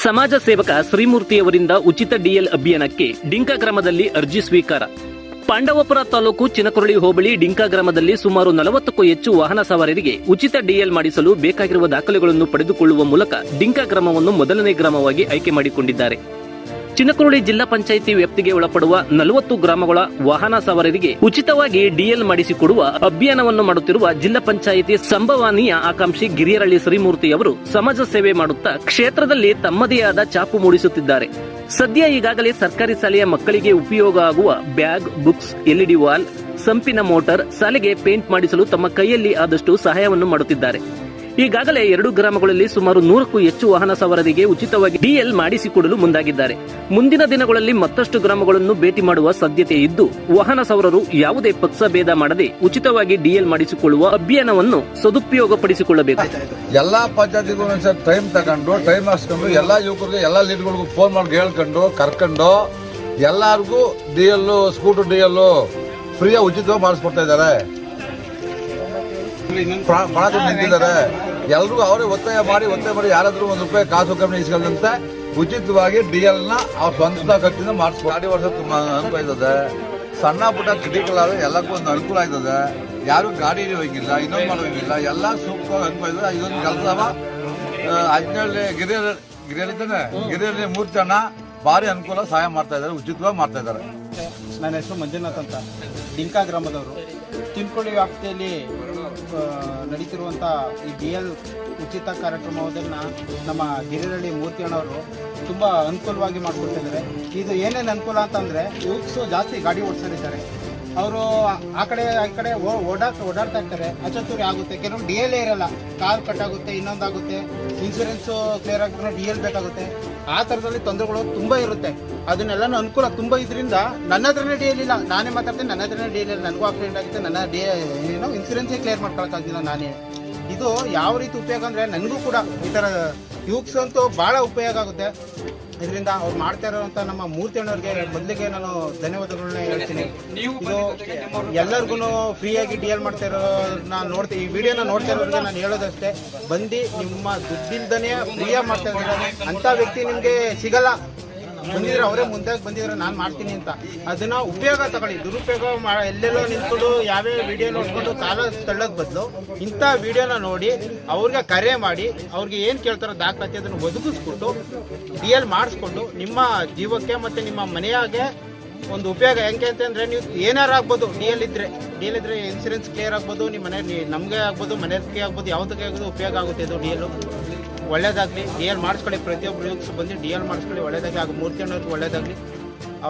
ಸಮಾಜ ಸೇವಕ ಶ್ರೀಮೂರ್ತಿಯವರಿಂದ ಉಚಿತ ಡಿಎಲ್ ಅಭಿಯಾನಕ್ಕೆ ಡಿಂಕಾ ಗ್ರಾಮದಲ್ಲಿ ಅರ್ಜಿ ಸ್ವೀಕಾರ. ಪಾಂಡವಪುರ ತಾಲೂಕು ಚಿನಕುರಳಿ ಹೋಬಳಿ ಡಿಂಕಾ ಗ್ರಾಮದಲ್ಲಿ ಸುಮಾರು 40ಕ್ಕೂ ಹೆಚ್ಚು ವಾಹನ ಸವಾರರಿಗೆ ಉಚಿತ ಡಿಎಲ್ ಮಾಡಿಸಲು ಬೇಕಾಗಿರುವ ದಾಖಲೆಗಳನ್ನು ಪಡೆದುಕೊಳ್ಳುವ ಮೂಲಕ ಡಿಂಕಾ ಗ್ರಾಮವನ್ನು ಮೊದಲನೇ ಗ್ರಾಮವಾಗಿ ಆಯ್ಕೆ ಮಾಡಿಕೊಂಡಿದ್ದಾರೆ. ಚಿನಕುರಳಿ ಜಿಲ್ಲಾ ಪಂಚಾಯಿತಿ ವ್ಯಾಪ್ತಿಗೆ ಒಳಪಡುವ 40 ಗ್ರಾಮಗಳ ವಾಹನ ಸವಾರರಿಗೆ ಉಚಿತವಾಗಿ ಡಿಎಲ್ ಮಾಡಿಸಿಕೊಡುವ ಅಭಿಯಾನವನ್ನು ಮಾಡುತ್ತಿರುವ ಜಿಲ್ಲಾ ಪಂಚಾಯಿತಿ ಸಂಭವನೀಯ ಆಕಾಂಕ್ಷಿ ಗಿರಿಯರಳ್ಳಿ ಶ್ರೀಮೂರ್ತಿ ಅವರು ಸಮಾಜ ಸೇವೆ ಮಾಡುತ್ತಾ ಕ್ಷೇತ್ರದಲ್ಲಿ ತಮ್ಮದೇ ಆದ ಛಾಪು ಮೂಡಿಸುತ್ತಿದ್ದಾರೆ. ಸದ್ಯ ಈಗಾಗಲೇ ಸರ್ಕಾರಿ ಶಾಲೆಯ ಮಕ್ಕಳಿಗೆ ಉಪಯೋಗ ಆಗುವ ಬ್ಯಾಗ್, ಬುಕ್ಸ್, ಎಲ್ಇಡಿ ವಾಲ್, ಸಂಪಿನ ಮೋಟಾರ್, ಶಾಲೆಗೆ ಪೇಂಟ್ ಮಾಡಿಸಲು ತಮ್ಮ ಕೈಯಲ್ಲಿ ಆದಷ್ಟು ಸಹಾಯವನ್ನು ಮಾಡುತ್ತಿದ್ದಾರೆ. ಈಗಾಗಲೇ 2 ಗ್ರಾಮಗಳಲ್ಲಿ ಸುಮಾರು 100ಕ್ಕೂ ಹೆಚ್ಚು ವಾಹನ ಸವಾರರಿಗೆ ಉಚಿತವಾಗಿ ಡಿಎಲ್ ಮಾಡಿಸಿಕೊಡಲು ಮುಂದಾಗಿದ್ದಾರೆ. ಮುಂದಿನ ದಿನಗಳಲ್ಲಿ ಮತ್ತಷ್ಟು ಗ್ರಾಮಗಳನ್ನು ಭೇಟಿ ಮಾಡುವ ಸಾಧ್ಯತೆ ಇದ್ದು, ವಾಹನ ಸವಾರರು ಯಾವುದೇ ಪಕ್ಷ ಭೇದ ಮಾಡದೆ ಉಚಿತವಾಗಿ ಡಿಎಲ್ ಮಾಡಿಸಿಕೊಳ್ಳುವ ಅಭಿಯಾನವನ್ನು ಸದುಪಯೋಗಪಡಿಸಿಕೊಳ್ಳಬೇಕು. ಎಲ್ಲಾ ಪಂಚಾಯತಿಗಳು ಟೈಮ್ ತಗೊಂಡು ಟೈಮ್ ಹಾಸ್ಕೊಂಡು ಎಲ್ಲಾ ಯುವಕರಿಗೆ ಎಲ್ಲಾ ಲೀಡ್ಗಳಿಗೂ ಫೋನ್ ಮಾಡಿ ಹೇಳ್ಕೊಂಡು ಕರ್ಕೊಂಡು ಎಲ್ಲಾರ್ಗೂ ಡಿಎಲ್, ಸ್ಕೂಟರ್ ಡಿಎಲ್ ಫ್ರೀ ಉಚಿತವಾಗಿ ಮಾಡಿಸ್ಕೊಡ್ತಾ ಇದ್ದಾರೆ. ನಿಂತಿದ್ದಾರೆ. ಎಲ್ರಿಗೂ ಅವರೇ ಒತ್ತಾಯ ಮಾಡಿ ಯಾರಾದ್ರೂ ₹1 ಕಾಸು ಕಮ್ಮಿ ಇಸ್ಕೊಂಡಂತೆ ಉಚಿತವಾಗಿ ಡಿಎಲ್ ನ ಅವ್ರ ಸ್ವಂತ ಖರ್ಚಿಂದ ಮಾಡಿಸ್ಬೋದು. ಗಾಡಿ ವರ್ಷ ತುಂಬಾ ಅನುಕೂಲ ಇರ್ತದೆ. ಸಣ್ಣ ಪುಟ್ಟ ಕ್ರಿಟಿಕಲ್ ಆದ್ರೆ ಎಲ್ಲಕ್ಕೂ ಒಂದು ಅನುಕೂಲ ಆಯ್ತದೆ. ಯಾರು ಗಾಡಿ ಹೋಗಿಲ್ಲ, ಇನ್ನೊಂದು ಮಾಡೋಂಗಿಲ್ಲ, ಎಲ್ಲ ಸೂಕ್ತವಾಗಿ ಅನುಕೂಲ ಇದೆ. ಇದೊಂದು ಕೆಲಸ ಹದಿನೇಳು ಗಿರಿಯಲ್ಲಿ ಮೂರ್ತಿ ಅಣ್ಣ ಭಾರಿ ಅನುಕೂಲ ಸಹಾಯ ಮಾಡ್ತಾ ಇದ್ದಾರೆ, ಉಚಿತವಾಗಿ ಮಾಡ್ತಾ ಇದ್ದಾರೆ. ನನ್ನ ಹೆಸರು ಮಂಜುನಾಥ್ ಅಂತ, ಡಿಂಕಾ ಗ್ರಾಮದವರು. ಚಿನಕುರಳಿ ವ್ಯಾಪ್ತಿಯಲ್ಲಿ ನಡೀತಿರುವಂಥ ಈ ಡಿಎಲ್ ಉಚಿತ ಕಾರ್ಯಕ್ರಮವನ್ನು ನಮ್ಮ ಗಿರಿರಳ್ಳಿ ಮೂರ್ತಿ ಅಣ್ಣವರು ತುಂಬ ಅನುಕೂಲವಾಗಿ ಮಾಡಿಕೊಡ್ತಿದ್ದಾರೆ. ಇದು ಏನೇನು ಅನುಕೂಲ ಅಂತಂದರೆ, ಯೂತ್ಸು ಜಾಸ್ತಿ ಗಾಡಿ ಓಡಿಸ್ತಿದ್ದಾರೆ. ಅವರು ಆ ಕಡೆ ಈ ಕಡೆ ಓಡಾಡ್ತಾ ಇರ್ತಾರೆ, ಅಚತುರಿ ಆಗುತ್ತೆ. ಕೆಲವರು ಡಿಎಲ್ ಇರಲ್ಲ, ಕಾರ್ ಕಟ್ಟಾಗುತ್ತೆ, ಇನ್ನೊಂದಾಗುತ್ತೆ, ಇನ್ಸೂರೆನ್ಸು ಕ್ಲಿಯರ್ ಆಗಿದ್ರೆ ಡಿಎಲ್ ಬೇಕಾಗುತ್ತೆ. ಆ ಥರದಲ್ಲಿ ತೊಂದರೆಗಳು ತುಂಬ ಇರುತ್ತೆ. ಅದನ್ನೆಲ್ಲನೂ ಅನುಕೂಲ ತುಂಬ ಇದರಿಂದ ನನ್ನ ಹತ್ರನೇ ಡಿಎಲ್ ಇಲ್ಲ, ನಾನೇ ಮಾತಾಡ್ತೇನೆ. ನನ್ನ ಹತ್ರನೇ ಡಿಎಲ್ ಇಲ್ಲ, ನನಗೂ ಆಕ್ಸಿಡೆಂಟ್ ಆಗುತ್ತೆ, ನನ್ನ ಇನ್ಸೂರೆನ್ಸೇ ಕ್ಲಿಯರ್ ಮಾಡ್ಕೊಳಕ್ಕಾಗಿಲ್ಲ ನಾನೇ. ಇದು ಯಾವ ರೀತಿ ಉಪಯೋಗ ಅಂದರೆ, ನನಗೂ ಕೂಡ ಈ ಥರ ಯೂತ್ಸ್ ಅಂತೂ ಭಾಳ ಉಪಯೋಗ ಆಗುತ್ತೆ ಇದರಿಂದ. ಅವ್ರು ಮಾಡ್ತಾ ಇರೋಂಥ ನಮ್ಮ ಮೂರ್ತಿ ಅಣ್ಣವ್ರಿಗೆ ಮೊದಲಿಗೆ ನಾನು ಧನ್ಯವಾದಗಳನ್ನ ಹೇಳ್ತೀನಿ. ಇದು ಎಲ್ಲರಿಗೂ ಫ್ರೀಯಾಗಿ ಡಿಎಲ್ ಮಾಡ್ತಾ ಇರೋದನ್ನ ನೋಡ್ತೀವಿ. ಈ ವಿಡಿಯೋನ ನೋಡ್ತಾ ಇರೋರಿಗೆ ನಾನು ಹೇಳೋದಷ್ಟೇ, ಬಂದು ನಿಮ್ಮ ದುಡ್ಡಿಲ್ದನೇ ಫ್ರೀಯಾಗಿ ಮಾಡ್ತಾ ಇದ್ದಾರೆ ಅಂಥ ವ್ಯಕ್ತಿ ನಿಮಗೆ ಸಿಗಲ್ಲ. ಬಂದಿದ್ರೆ ಅವರೇ ಮುಂದೆ ಬಂದಿದ್ರೆ ನಾನು ಮಾಡ್ತೀನಿ ಅಂತ. ಅದನ್ನ ಉಪಯೋಗ ತಗೊಳ್ಳಿ, ದುರುಪಯೋಗ ಎಲ್ಲೆಲ್ಲೋ ನಿಂತ್ಕೊಂಡು ಯಾವ್ಯಾವ ವಿಡಿಯೋ ನೋಡ್ಕೊಂಡು ಕಾಲ ತಳ್ಳೋದ್ ಬದಲು ಇಂಥ ವಿಡಿಯೋನ ನೋಡಿ ಅವ್ರಿಗೆ ಕರೆ ಮಾಡಿ ಅವ್ರಿಗೆ ಏನು ಕೇಳ್ತಾರೋ ದಾಖಲಾತಿ ಅದನ್ನು ಒದಗಿಸ್ಬಿಟ್ಟು ಡಿಎಲ್ ಮಾಡಿಸ್ಕೊಂಡು ನಿಮ್ಮ ಜೀವಕ್ಕೆ ಮತ್ತೆ ನಿಮ್ಮ ಮನೆಯಾಗೆ ಒಂದು ಉಪಯೋಗ. ಹೆಂಗೆ ಅಂತಂದ್ರೆ, ನೀವು ಏನಾರು ಆಗ್ಬೋದು ಡಿಎಲ್ ಇದ್ರೆ ಇನ್ಸೂರೆನ್ಸ್ ಕ್ಲಿಯರ್ ಆಗ್ಬೋದು, ನಿಮ್ಮ ಮನೆ ನಮಗೆ ಆಗ್ಬೋದು, ಮನೆಗೆ ಆಗ್ಬೋದು, ಯಾವುದಕ್ಕೆ ಆಗ್ಬೋದು ಉಪಯೋಗ ಆಗುತ್ತೆ ಇದು ಡಿಎಲ್. ಒಳ್ಳೇದಾಗಲಿ, ಡಿಎಲ್ ಮಾಡಿಸ್ಕೊಳ್ಳಿ. ಪ್ರತಿಯೊಬ್ಬರು ಬಂದು ಡಿಎಲ್ ಮಾಡಿಸ್ಕೊಳ್ಳಿ, ಒಳ್ಳೇದಾಗಲಿ. ಹಾಗೂ ಮೂರ್ತಿ ಅಣ್ಣವ್ರಿಗೆ ಒಳ್ಳೇದಾಗಲಿ.